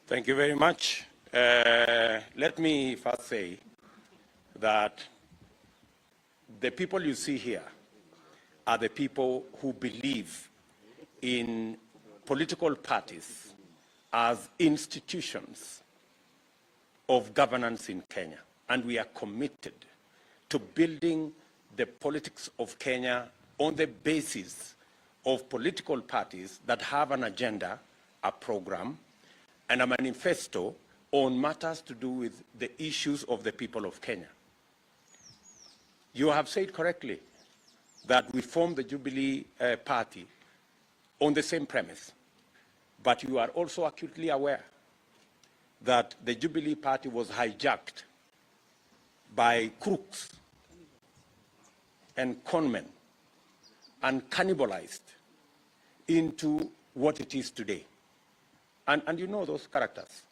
Thank you very much. Let me first say that the people you see here are the people who believe in political parties as institutions of governance in Kenya. And we are committed to building the politics of Kenya on the basis of political parties that have an agenda, a program, and a manifesto on matters to do with the issues of the people of Kenya. You have said correctly that we formed the Jubilee Party on the same premise, but you are also acutely aware that the Jubilee Party was hijacked by crooks and conmen and cannibalized into what it is today. And you know those characters.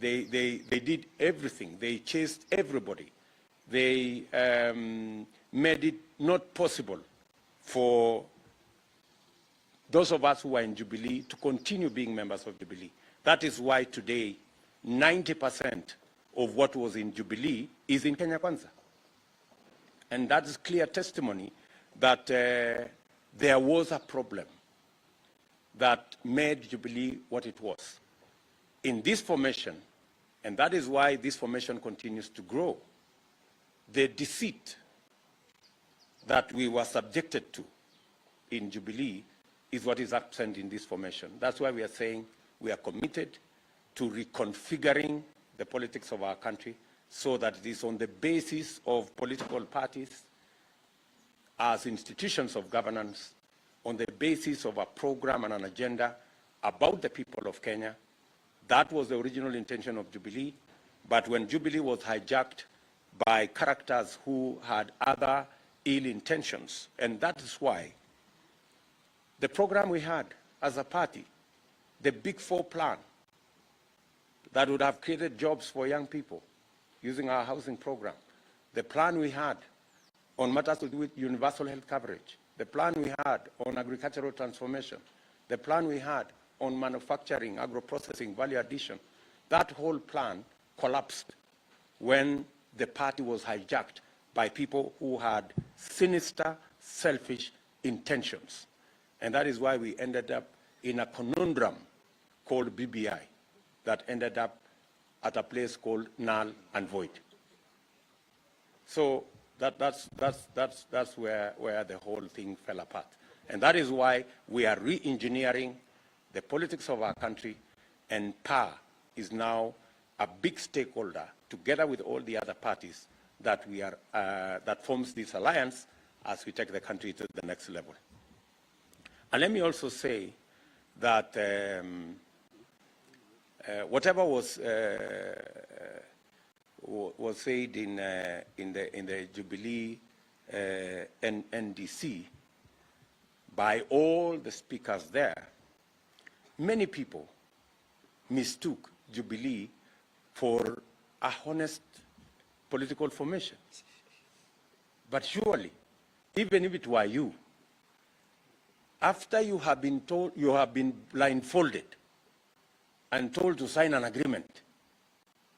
They did everything. They chased everybody. They made it not possible for those of us who are in Jubilee to continue being members of Jubilee. That is why today 90% of what was in Jubilee is in Kenya Kwanza. And that is clear testimony that there was a problem that made Jubilee what it was. In this formation, and that is why this formation continues to grow, the deceit that we were subjected to in Jubilee is what is absent in this formation. That's why we are saying we are committed to reconfiguring the politics of our country so that it is on the basis of political parties as institutions of governance, on the basis of a program and an agenda about the people of Kenya. That was the original intention of Jubilee. But when Jubilee was hijacked by characters who had other ill intentions, and that is why the program we had as a party, the Big Four plan that would have created jobs for young people using our housing program, the plan we had on matters to do with universal health coverage, the plan we had on agricultural transformation, the plan we had on manufacturing, agro-processing, value addition, that whole plan collapsed when the party was hijacked by people who had sinister, selfish intentions. And that is why we ended up in a conundrum called BBI that ended up at a place called null and void. So that's where the whole thing fell apart. And that is why we are re-engineering the politics of our country, and PA is now a big stakeholder together with all the other parties that we are that forms this alliance as we take the country to the next level. And let me also say that whatever was said in the Jubilee NDC by all the speakers there, many people mistook Jubilee for a honest political formation. But surely, even if it were you, after you have been told, you have been blindfolded and told to sign an agreement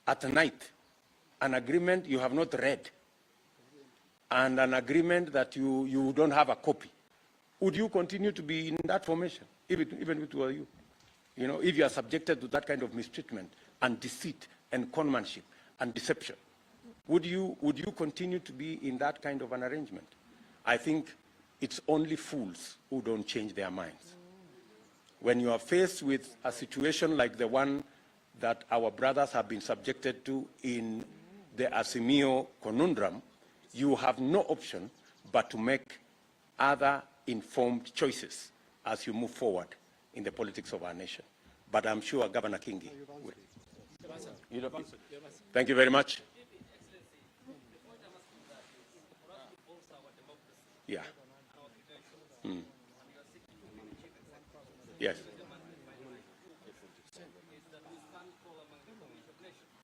at night, an agreement you have not read, and an agreement that you don't have a copy, would you continue to be in that formation, even if it were you? You know, if you are subjected to that kind of mistreatment and deceit and conmanship and deception, would you continue to be in that kind of an arrangement? I think it's only fools who don't change their minds. When you are faced with a situation like the one that our brothers have been subjected to in the Azimio conundrum, you have no option but to make other informed choices as you move forward in the politics of our nation. But I'm sure Governor Kingi will. Thank you very much. Yeah. Yes.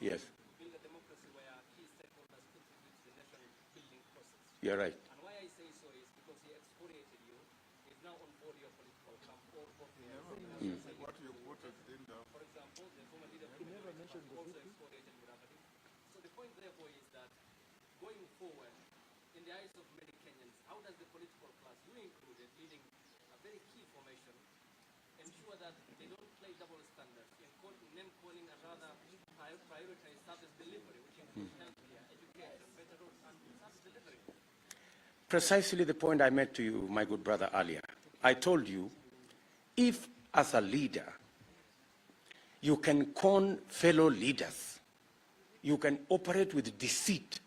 Yes. You're right. And why I say so is because he exfoliated you, is now on board your political camp or what you voted in the... For example, the former leader of the also exfoliated Muravadi. So the point therefore is that going forward, in the eyes of many Kenyans, how does the political class, you included, leading a very key formation, ensure that they don't play double standards in name calling and rather prioritize service delivery, which includes healthcare, education, better roads, and service delivery? Precisely the point I made to you, my good brother, earlier. I told you, if as a leader, you can con fellow leaders, you can operate with deceit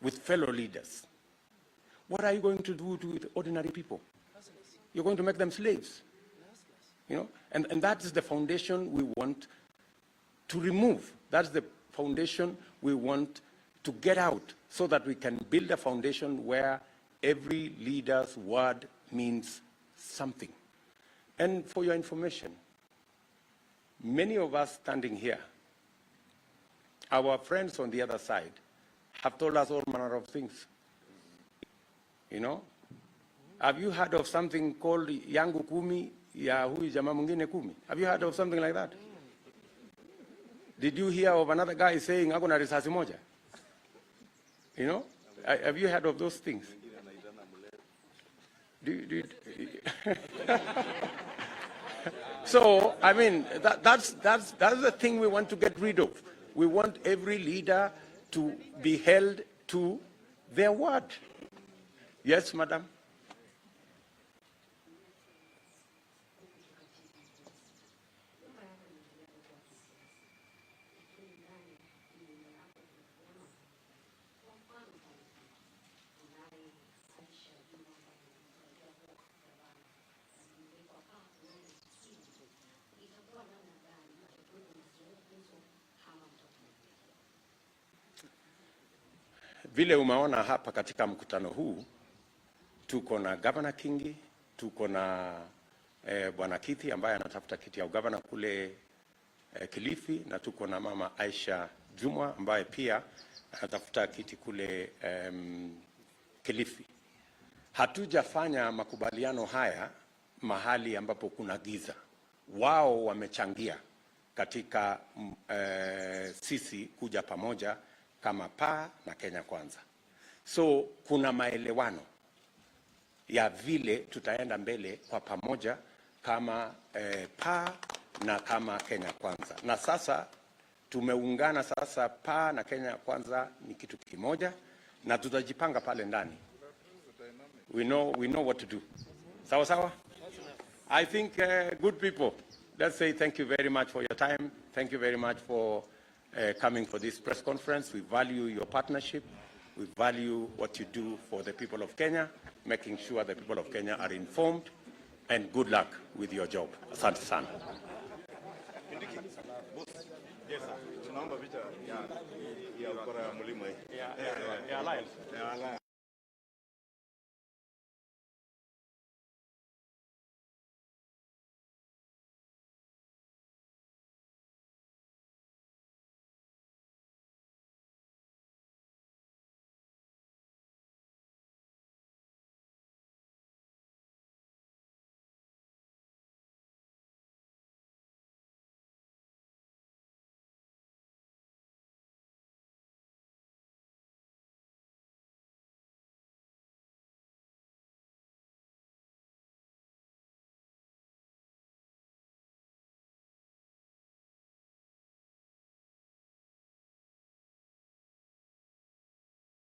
with fellow leaders, what are you going to do with ordinary people? You're going to make them slaves. You know? And that is the foundation we want to remove. That's the foundation we want to get out so that we can build a foundation where every leader's word means something. And for your information, many of us standing here, our friends on the other side, have told us all manner of things. You know? Have you heard of something called yangu kumi, ya hui jamaa mwingine kumi? Have you heard of something like that? Did you hear of another guy saying, ako na risasi moja? You know? Have you heard of those things? So, I mean, that's the thing we want to get rid of. We want every leader to be held to their word. Yes, madam? Vile umeona hapa katika mkutano huu, tuko na Governor Kingi, tuko na Bwana Kiti ambaye anatafuta kiti ya ugavana kule Kilifi, na tuko na Mama Aisha Jumwa ambaye pia anatafuta kiti kule Kilifi. Hatujafanya makubaliano haya mahali ambapo kuna giza. Wao wamechangia katika sisi kuja pamoja kama PA na Kenya Kwanza. So kuna maelewano ya vile tutaenda mbele kwa pamoja kama PA na kama Kenya Kwanza. Na sasa tumeungana sasa, PA na Kenya Kwanza ni kitu kimoja na tutajipanga pale ndani. We know what to do. Sawa sawa? I think good people, let's say thank you very much for your time. Thank you very much for coming for this press conference. We value your partnership. We value what you do for the people of Kenya, making sure the people of Kenya are informed, and good luck with your job. Asante sana. Yes, sir. Tunaomba picha ya ukora ya mlima hii. Ya live.